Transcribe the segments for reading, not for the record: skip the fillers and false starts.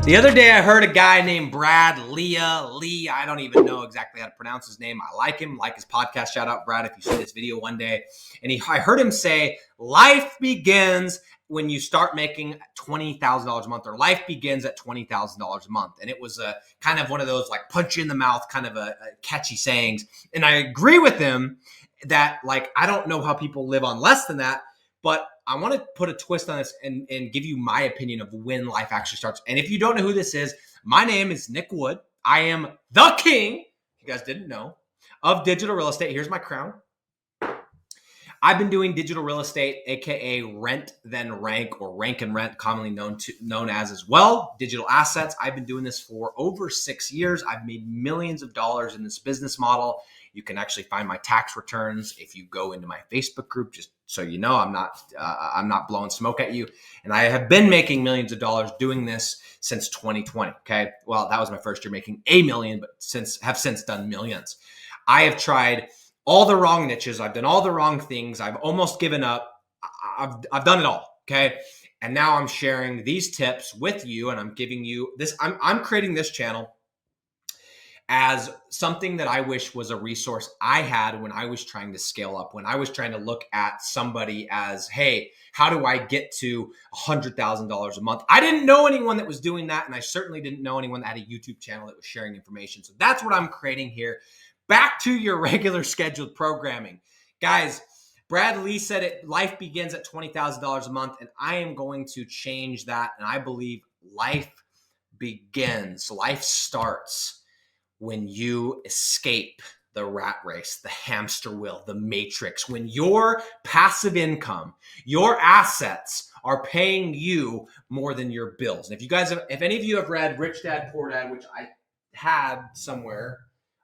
The other day I heard a guy named Brad Lee. I don't even know exactly how to pronounce his name. I like him, like his podcast. Shout out, Brad, if you see this video one day. And I heard him say, life begins when you start making $20,000 a month, or life begins at $20,000 a month. And it was a kind of one of those like punch you in the mouth kind of a catchy sayings. And I agree with him that like, I don't know how people live on less than that, but I want to put a twist on this and give you my opinion of when life actually starts. And if you don't know who this is, my name is Nick Wood. I am the king, if you guys didn't know, of digital real estate. Here's my crown. I've been doing digital real estate, aka rent then rank, or rank and rent, commonly known as well, digital assets. I've been doing this for over 6 years. I've made millions of dollars in this business model. You can actually find my tax returns if you go into my Facebook group, just so you know. I'm not blowing smoke at you. And I have been making millions of dollars doing this since 2020. Okay. Well, that was my first year making $1 million, but have since done millions. I have tried all the wrong niches. I've done all the wrong things. I've almost given up. I've done it all. Okay. And now I'm sharing these tips with you, and I'm giving you this. I'm creating this channel as something that I wish was a resource I had when I was trying to scale up, when I was trying to look at somebody as, hey, how do I get to $100,000 a month? I didn't know anyone that was doing that, and I certainly didn't know anyone that had a YouTube channel that was sharing information. So that's what I'm creating here. Back to your regular scheduled programming. Guys, Brad Lee said it, life begins at $20,000 a month, and I am going to change that, and I believe life begins, life starts when you escape the rat race, the hamster wheel, the matrix, when your passive income, your assets are paying you more than your bills. And if any of you have read Rich Dad, Poor Dad, which I had somewhere,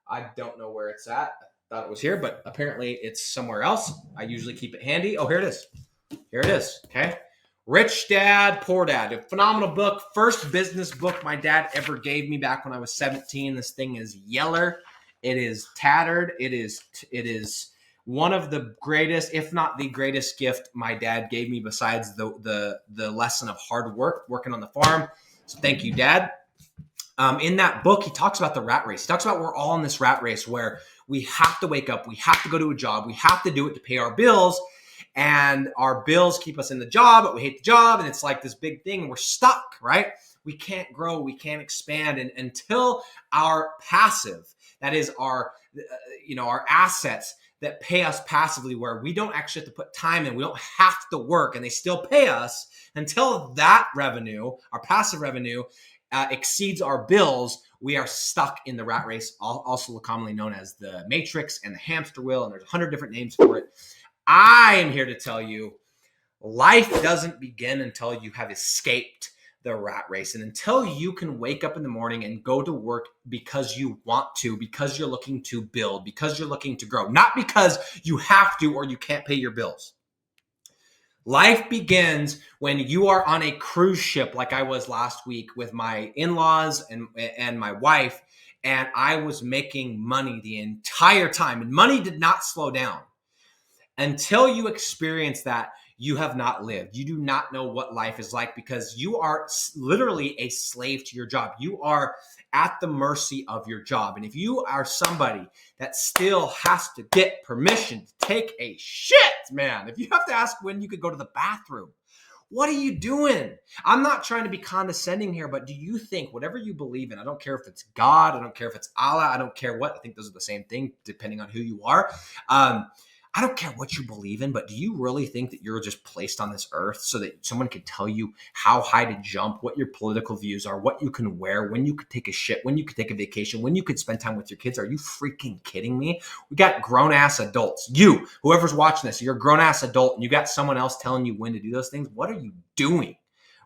I don't know where it's at. I thought it was here, but apparently it's somewhere else. I usually keep it handy. Oh, here it is. Here it is. Okay. Rich Dad, Poor Dad, a phenomenal book. First business book my dad ever gave me back when I was 17. This thing is yeller. It is tattered. It is one of the greatest, if not the greatest gift my dad gave me, besides the lesson of hard work, working on the farm. So thank you, Dad. In that book, he talks about the rat race. He talks about we're all in this rat race where we have to wake up, we have to go to a job, we have to do it to pay our bills. And our bills keep us in the job, but we hate the job. And it's like this big thing. We're stuck, right? We can't grow. We can't expand. And until our passive, that is our assets that pay us passively, where we don't actually have to put time in, we don't have to work, and they still pay us, until that revenue, our passive revenue, exceeds our bills, we are stuck in the rat race, also commonly known as the matrix and the hamster wheel. And there's 100 different names for it. I am here to tell you, life doesn't begin until you have escaped the rat race, and until you can wake up in the morning and go to work because you want to, because you're looking to build, because you're looking to grow, not because you have to or you can't pay your bills. Life begins when you are on a cruise ship, like I was last week with my in-laws and my wife, and I was making money the entire time, and money did not slow down. Until you experience that, you have not lived. You do not know what life is like, because you are literally a slave to your job. You are at the mercy of your job. And if you are somebody that still has to get permission to take a shit, man, if you have to ask when you could go to the bathroom, what are you doing? I'm not trying to be condescending here, but do you think whatever you believe in, I don't care if it's God, I don't care if it's Allah, I don't care what, I think those are the same thing depending on who you are. I don't care what you believe in, but do you really think that you're just placed on this earth so that someone could tell you how high to jump, what your political views are, what you can wear, when you could take a shit, when you could take a vacation, when you could spend time with your kids? Are you freaking kidding me? We got grown-ass adults. You, whoever's watching this, you're a grown-ass adult, and you got someone else telling you when to do those things. What are you doing?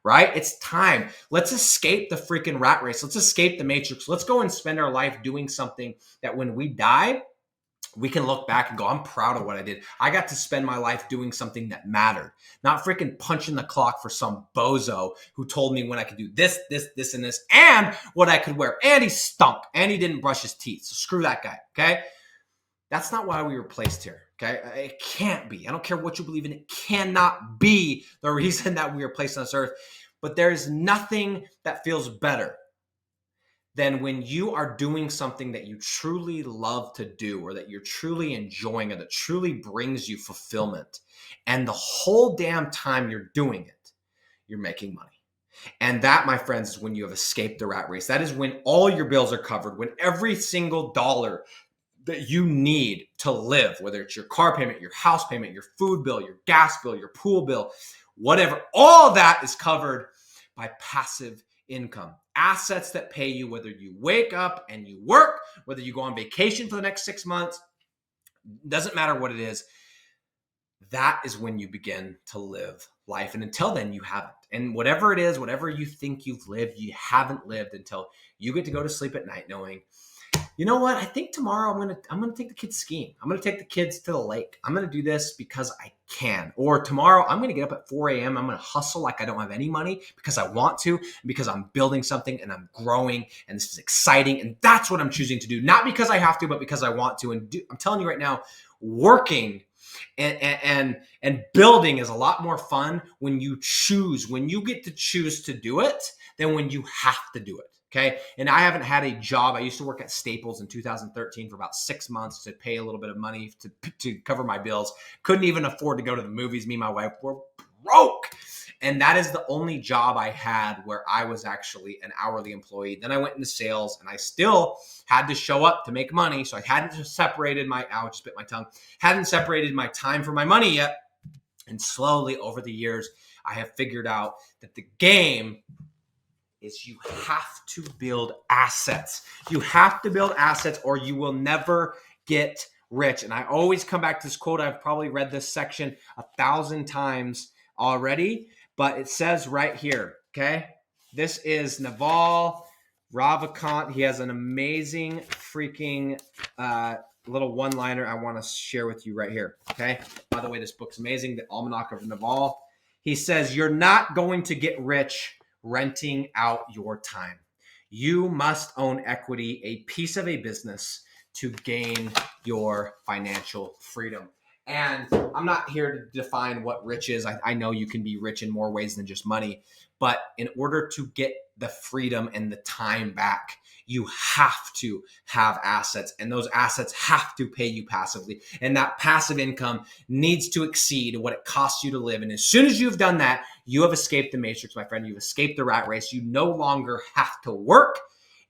Right? It's time. Let's escape the freaking rat race. Let's escape the matrix. Let's go and spend our life doing something that when we die, we can look back and go, I'm proud of what I did. I got to spend my life doing something that mattered, not freaking punching the clock for some bozo who told me when I could do this, and this, and what I could wear. And he stunk, and he didn't brush his teeth. So screw that guy, okay? That's not why we were placed here, okay? It can't be. I don't care what you believe in. It cannot be the reason that we were placed on this earth. But there is nothing that feels better than when you are doing something that you truly love to do, or that you're truly enjoying, or that truly brings you fulfillment. And the whole damn time you're doing it, you're making money. And that, my friends, is when you have escaped the rat race. That is when all your bills are covered, when every single dollar that you need to live, whether it's your car payment, your house payment, your food bill, your gas bill, your pool bill, whatever, all that is covered by passive income. Assets that pay you, whether you wake up and you work, whether you go on vacation for the next 6 months, doesn't matter what it is. That is when you begin to live life. And until then, you haven't. And whatever it is, whatever you think you've lived, you haven't lived until you get to go to sleep at night knowing, you know what? I think tomorrow I'm gonna take the kids skiing. I'm gonna take the kids to the lake. I'm gonna do this because I can. Or tomorrow I'm gonna get up at 4 a.m. I'm gonna hustle like I don't have any money because I want to, because I'm building something and I'm growing and this is exciting. And that's what I'm choosing to do. Not because I have to, but because I want to. And I'm telling you right now, working and building is a lot more fun when you get to choose to do it than when you have to do it. Okay. And I haven't had a job. I used to work at Staples in 2013 for about 6 months to pay a little bit of money to cover my bills. Couldn't even afford to go to the movies. Me and my wife were broke. And that is the only job I had where I was actually an hourly employee. Then I went into sales and I still had to show up to make money. So I hadn't separated ouch, bit my tongue, hadn't separated my time from my money yet. And slowly over the years, I have figured out that the game is you have to build assets. You have to build assets or you will never get rich. And I always come back to this quote. I've probably read this section 1,000 times already, but it says right here, okay? This is Naval Ravikant. He has an amazing freaking little one-liner I want to share with you right here, okay? By the way, this book's amazing, The Almanac of Naval. He says, you're not going to get rich renting out your time. You must own equity, a piece of a business, to gain your financial freedom. And I'm not here to define what rich is. I know you can be rich in more ways than just money, but in order to get the freedom and the time back, you have to have assets, and those assets have to pay you passively. And that passive income needs to exceed what it costs you to live. And as soon as you've done that, you have escaped the matrix, my friend. You've escaped the rat race. You no longer have to work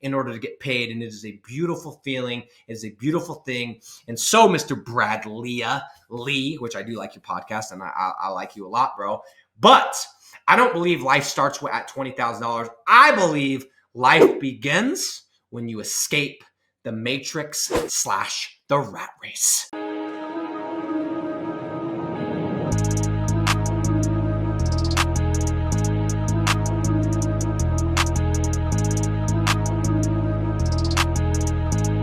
in order to get paid. And it is a beautiful feeling. It is a beautiful thing. And so, Mr. Brad Lee, which I do like your podcast, and I like you a lot, bro. But I don't believe life starts at $20,000. I believe life begins when you escape the matrix / the rat race.